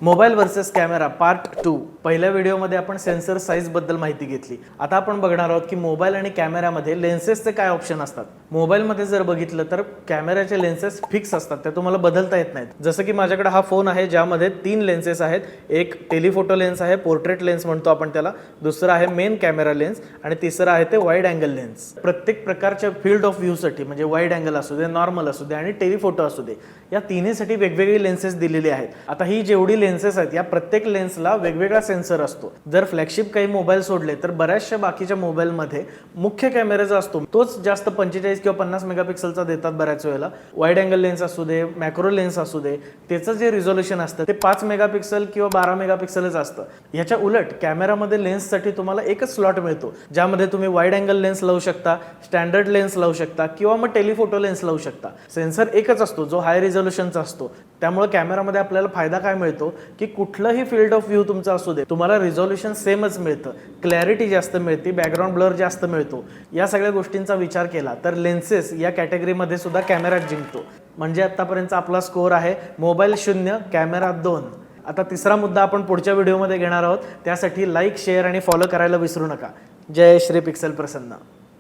Mobile versus camera part 2. पहिल्या व्हिडिओमध्ये आपण सेन्सर साईज बद्दल माहिती घेतली. आता आपण बघणार आहोत की मोबाईल आणि कॅमेरामध्ये लेन्सेसचे काय ऑप्शन असतात. मोबाईलमध्ये जर बघितलं तर कॅमेराचे लेन्सेस फिक्स असतात, ते तुम्हाला बदलता येत नाहीत. जसं की माझ्याकडे हा फोन आहे ज्यामध्ये 3 लेन्सेस आहेत. एक टेलिफोटो लेन्स आहे, पोर्ट्रेट लेन्स म्हणतो आपण त्याला, दुसरा आहे मेन कॅमेरा लेन्स आणि तिसरा आहे ते वाईड अँगल लेन्स. प्रत्येक प्रकारच्या फील्ड ऑफ व्ह्यूसाठी म्हणजे वाईड अँगल असू दे, नॉर्मल असू दे आणि टेलिफोटो असू दे, या तिन्हीसाठी वेगवेगळे लेन्सेस दिलेले आहेत. आता ही जेवढी लेन्सेस आहेत या प्रत्येक लेन्सला वेगवेगळा सेन्सर असतो. जर फ्लॅगशिप काही मोबाईल सोडले तर बऱ्याचशा बाकीच्या मोबाईलमध्ये मुख्य कॅमेरा जो असतो तोच जास्त 45 किंवा 50 मेगापिक्सलचा देतात बऱ्याच वेळेला. वाईड अँगल लेन्स असू दे, मॅक्रो लेन्स असू दे, त्याचं जे रिझोल्युशन असतं ते 5 मेगापिक्सल किंवा 12 मेगापिक्सलच असतं. याच्या उलट कॅमेरामध्ये लेन्ससाठी तुम्हाला एकच स्लॉट मिळतो ज्यामध्ये तुम्ही वाईड अँगल लेन्स लावू शकता, स्टँडर्ड लेन्स लावू शकता किंवा मग टेलिफोटो लेन्स लावू शकता. सेन्सर एकच असतो जो हाय रिझोल्युशनचा असतो. त्यामुळे कॅमेरामध्ये आपल्याला फायदा काय मिळतो की कुठलंही फील्ड ऑफ व्ह्यू तुमचा असू दे तुम्हाला रिझोल्युशन सेमच मिळतं, क्लॅरिटी जास्त मिळते, बॅकग्राऊंड ब्लर जास्त मिळतो. या सगळ्या गोष्टींचा विचार केला तर लेन्सेस या कॅटेगरीमध्ये सुद्धा कॅमेरा जिंकतो. म्हणजे आतापर्यंत आपला स्कोअर आहे मोबाईल 0, कॅमेरा 2. आता तिसरा मुद्दा आपण पुढच्या व्हिडिओमध्ये घेणार आहोत. त्यासाठी लाईक, शेअर आणि फॉलो करायला विसरू नका. जय श्री पिक्सेल प्रसन्न.